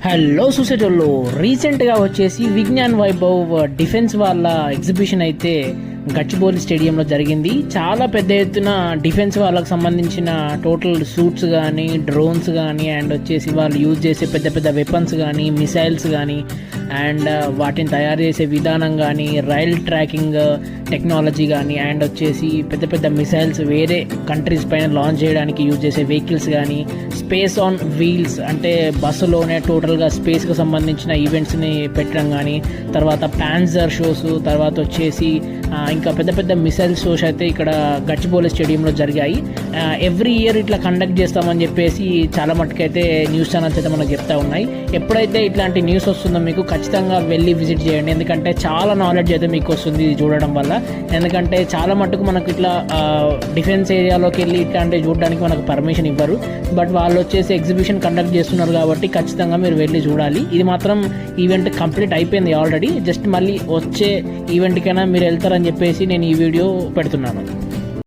Hello చూసేటోళ్ళు, రీసెంట్గా వచ్చేసి Vignan Vaibhav defence వాళ్ళ ఎగ్జిబిషన్ అయితే గచ్చిబౌలి స్టేడియంలో జరిగింది. చాలా పెద్ద ఎత్తున డిఫెన్స్ వాళ్ళకు సంబంధించిన టోటల్ సూట్స్ కానీ, డ్రోన్స్ కానీ, అండ్ వచ్చేసి వాళ్ళు యూజ్ చేసే పెద్ద పెద్ద వెపన్స్ కానీ, మిసైల్స్ కానీ, అండ్ వాటిని తయారు చేసే విధానం కానీ, రైల్ ట్రాకింగ్ టెక్నాలజీ కానీ, అండ్ వచ్చేసి పెద్ద పెద్ద మిసైల్స్ వేరే కంట్రీస్ పైన లాంచ్ చేయడానికి యూజ్ చేసే వెహికల్స్ కానీ, స్పేస్ ఆన్ వీల్స్ అంటే బస్సులోనే టోటల్గా స్పేస్కి సంబంధించిన ఈవెంట్స్ని పెట్టడం కానీ, తర్వాత ప్యాన్జర్ షోస్, తర్వాత వచ్చేసి ఇంకా పెద్ద పెద్ద మిసైల్ షోస్ అయితే ఇక్కడ గచ్చిబౌలి స్టేడియంలో జరిగాయి. ఎవ్రీ ఇయర్ ఇట్లా కండక్ట్ చేస్తామని చెప్పేసి చాలా మటుకైతే న్యూస్ ఛానల్స్ అయితే మనకు చెప్తా ఉన్నాయి. ఎప్పుడైతే ఇట్లాంటి న్యూస్ వస్తుందో మీకు ఖచ్చితంగా వెళ్ళి విజిట్ చేయండి, ఎందుకంటే చాలా నాలెడ్జ్ అయితే మీకు వస్తుంది ఇది చూడడం వల్ల. ఎందుకంటే చాలా మటుకు మనకు ఇట్లా డిఫెన్స్ ఏరియాలోకి వెళ్ళి ఇట్లాంటివి చూడడానికి మనకు పర్మిషన్ ఇవ్వరు, బట్ వాళ్ళు వచ్చేసి ఎగ్జిబిషన్ కండక్ట్ చేస్తున్నారు కాబట్టి ఖచ్చితంగా మీరు వెళ్ళి చూడాలి. ఇది మాత్రం ఈవెంట్ కంప్లీట్ అయిపోయింది ఆల్రెడీ, జస్ట్ మళ్ళీ వచ్చే ఈవెంట్కైనా మీరు వెళ్తారని చెప్పేసి నేను ఈ వీడియో పెడుతున్నాను.